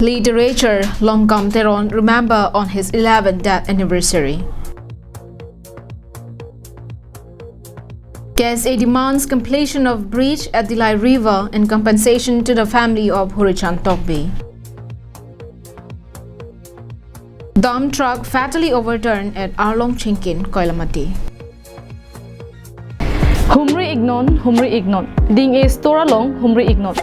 Literature Longkam Teron remember on his 11th death anniversary. KSA demands completion of breach at the Lai River in compensation to the family of Hurichan Tokbi. Dump truck fatally overturned at Arlong Chinkin, Koilamati. Humri ignon. Ding is toralong humri ignon.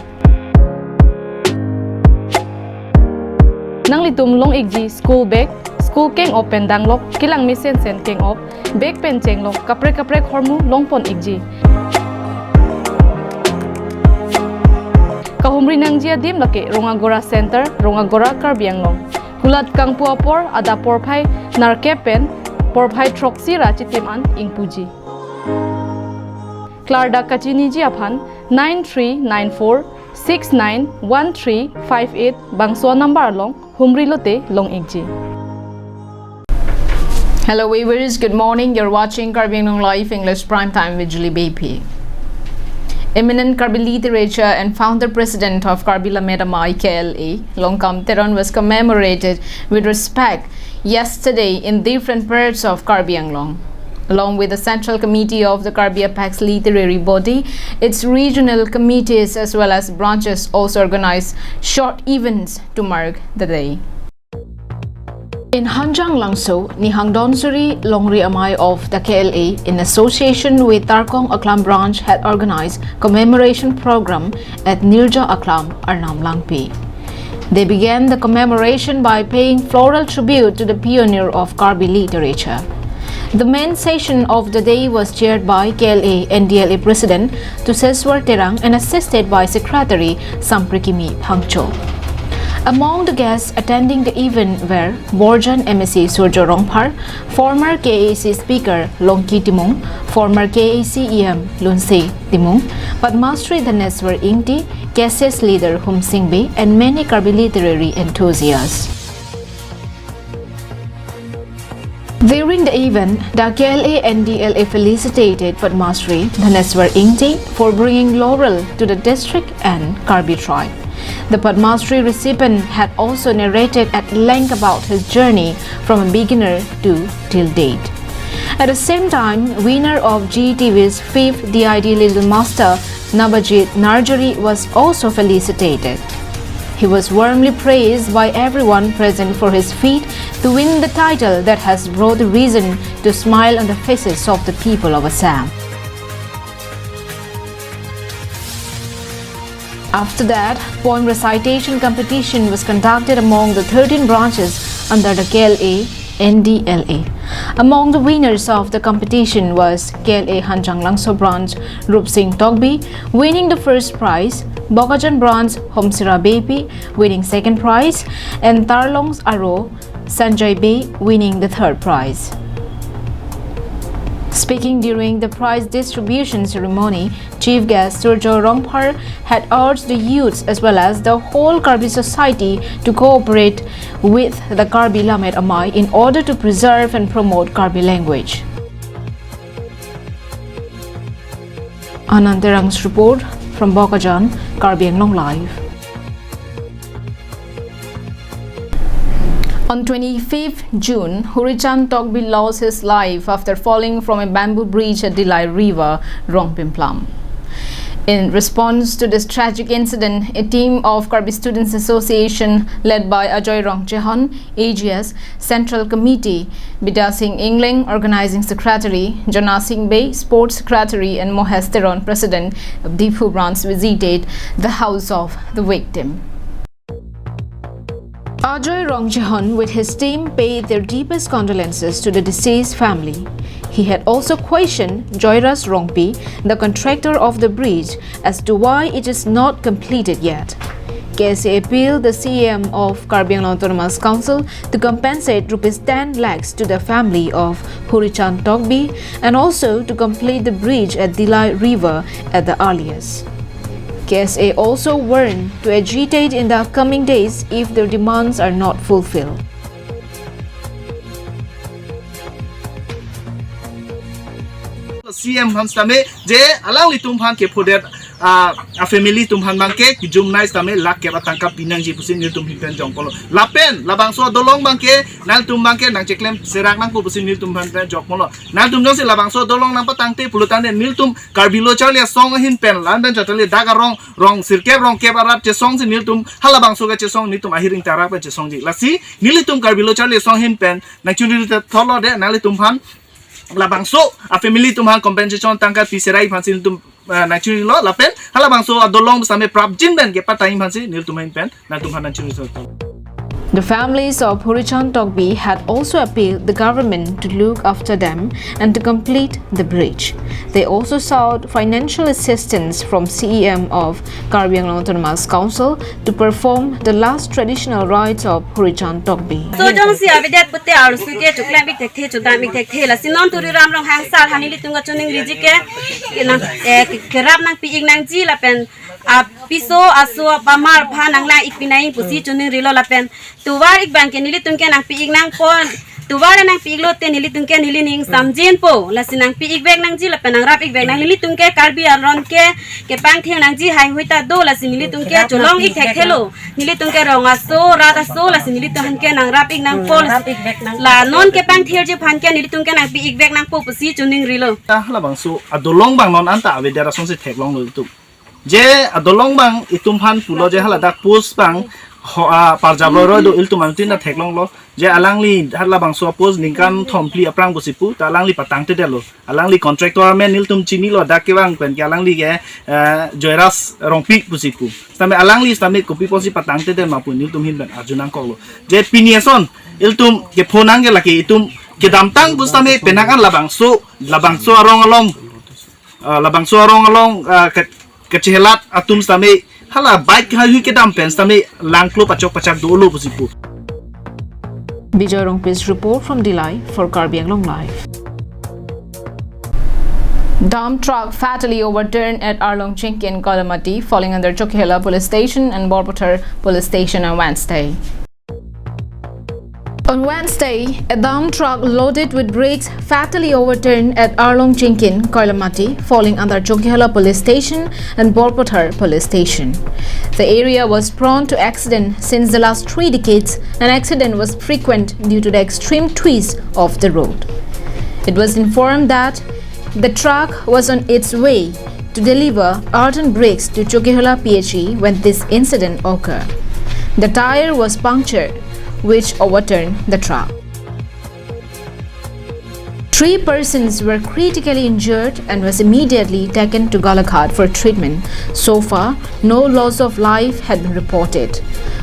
Nang litum long igji school bag, school keng op pen danglok, kilang misen sen keng op, bag pen chenglok, kaprek hormu long pon igji. Kahumri nang jia dim lake Rongagora Center, Rongagora Karbianglong. Kulat kang puapor ada porpai narkepen, porpai troksira chitiman ing puji. Klarda kachini jiapan 9394 691358 bangso number long humri lote long igji. Hello viewers, good morning. You're watching Karbi Anglong Live English Primetime with Julie BP. Eminent Karbi literature and founder president of Karbi Lamedamai KLA, Longkam Teron was commemorated with respect yesterday in different parts of Karbi Anglong. Along with the Central Committee of the Karbi Apex literary body, its regional committees as well as branches also organize short events to mark the day. In Hanjang Langso, Nihang Donsuri Longri Amai of the KLA, in association with Tarkong Aklam branch, had organized commemoration program at Nirja Aklam, Arnam Langpi. They began the commemoration by paying floral tribute to the pioneer of Karbi literature. The main session of the day was chaired by KLA NDLA President Tuseswar Terang and assisted by Secretary Samprikimi Hangcho. Among the guests attending the event were Borjan MSc Surjo Rongpar, former KAC Speaker Longki Timung, former KAC EM Lunse Timung, Padmasri Dhaneswar Ingti, KSS leader Hum Singbe, and many Karbi literary enthusiasts. During the event, the KLA NDLA felicitated Padmasri Dhaneswar Ingti for bringing laurel to the district and Karbi tribe. The Padmasri recipient had also narrated at length about his journey from a beginner to till date. At the same time, winner of GTV's 5th DID Little Master, Nabajit Narjari, was also felicitated. He was warmly praised by everyone present for his feat to win the title that has brought the reason to smile on the faces of the people of Assam. After that, poem recitation competition was conducted among the 13 branches under the KLA NDLA. Among the winners of the competition was KLA Hanjang Langso branch Rup Singh Togbi winning the first prize, Bokajan branch Homsira Bepi winning second prize, and Tarlong's Aro Sanjay Bey winning the third prize. Speaking during the prize distribution ceremony, Chief Guest Surjo Rongpar had urged the youths as well as the whole Karbi society to cooperate with the Karbi Lamed Amai in order to preserve and promote Karbi language. Ananderang's report from Bokajan, Karbi Anglong Live. On 25th June, Hurichan Tokbi lost his life after falling from a bamboo bridge at the Lai River, Rongpimplam. In response to this tragic incident, a team of Karbi Students Association led by Ajoy Rongchehon, AGS, Central Committee, Bida Singh Ingling, Organizing Secretary, Jana Singh Bey, Sports Secretary, and Mohes Teron, President of Dipu branch, visited the house of the victim. Ajoy Rongchehon with his team paid their deepest condolences to the deceased family. He had also questioned Joyras Rongpi, the contractor of the bridge, as to why it is not completed yet. KSA appealed the CM of Karbi Anglong Autonomous Council to compensate Rs 10 lakhs to the family of Hurichan Tokbi and also to complete the bridge at Dilai River at the earliest. KSA also warned to agitate in the upcoming days if their demands are not fulfilled. CM हम समय जे along लितुम फान के फुदेट a family tumhan bangke jum nice tame lak ke batangkap pinang ji pusin nil tum himpen jong polo lapen labang so dolong bangke nal tum bangke nang ceklem serak nang pu pusin nil tum himpen jong polo nal tum jong se labang so dolong nang patangte pulutan nil tum karbilo chalia song himpen landan chatali daga rong sirke rong ke arab che song se nil tum halabang so ga che song nil tum ahiring tara pa che song ji lasi nil tum karbilo chalia song himpen nang chuni tholo de nal tum han labang so a family tum han compensation tangka piserai phansin tum naturally lo lapen halabang so adolong same prap jin ben ke patai phansi nil tum han pen na tum han naturally. The families of Hurichan Tokbi had also appealed the government to look after them and to complete the bridge. They also sought financial assistance from CEM of Karbi Anglong Autonomous Council to perform the last traditional rites of Hurichan Tokbi. So jong si abidat putte aur suke chukla bik tek the chuda bik tek the la sinon turi ram rong hang sal hanili tunga chuning rijike nang kerap nang piing nang ji la pen a piso aso pamar pha nang la ikpinai pusi chuning rilo la pen tuwar ik bang ke nili tungke nang piing nang pon tuwar nang piing lo te nili tungke nili ning samjin po la sinang piing bek nang ji la pen nang rap ik bek nang nili tungke karbi aron ke pang thing nang ji hai huita do la sin nili tungke cholong ik thek thelo nili tungke rong aso rata so la sin nili tungke ke nang rap ik nang pol la non ke pang thir je phan ke nili tungke nang piing bek nang po pusi chuning rilo Ta halabang so adolong bang non anta avedera song se thek long lo tu je adolong bang itum han pulo je halada pus bang parjablo ro do iltum antin na theklong lo je alangli hatla bang so pos ningkan thompli aprang bosipu ta alangli patang te delo alangli contractor men iltum chini lo dakke bang pen ke alangli ge joiras rongpi bosipu tame alangli tame kopi posi patang te den mapun iltum hin ben arjunang ko lo je pinieson iltum ke phonang ge laki itum ke damtang bus tame penakan labang so arong along kecelat atum tame hala bike ha hui ke dam pens tame langklo pachak dolo busipu. Bijay Rongpi's report from Dilai for Karbi Anglong Live. Dump truck fatally overturned at Arlong Chinki in Kalamati, falling under Chokhela Police Station and Borpothar Police Station on Wednesday. On Wednesday, a dump truck loaded with bricks fatally overturned at Arlong Chinkin, Kalamati, falling under Chokhela Police Station and Borpothar Police Station. The area was prone to accident since the last 3 decades. An accident was frequent due to the extreme twist of the road. It was informed that the truck was on its way to deliver earthen bricks to Chokhela PHE when this incident occurred. The tire was punctured, which overturned the truck. 3 persons were critically injured and was immediately taken to Galaghat for treatment. So far, no loss of life had been reported.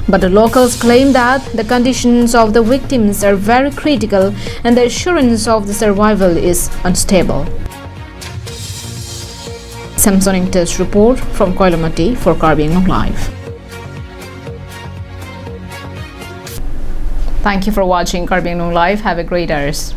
But the locals claim that the conditions of the victims are very critical and the assurance of the survival is unstable. Samsonic Test report from Kalamati for Karbi Anglong Live. Thank you for watching Karbi Anglong Live. Have a great hours.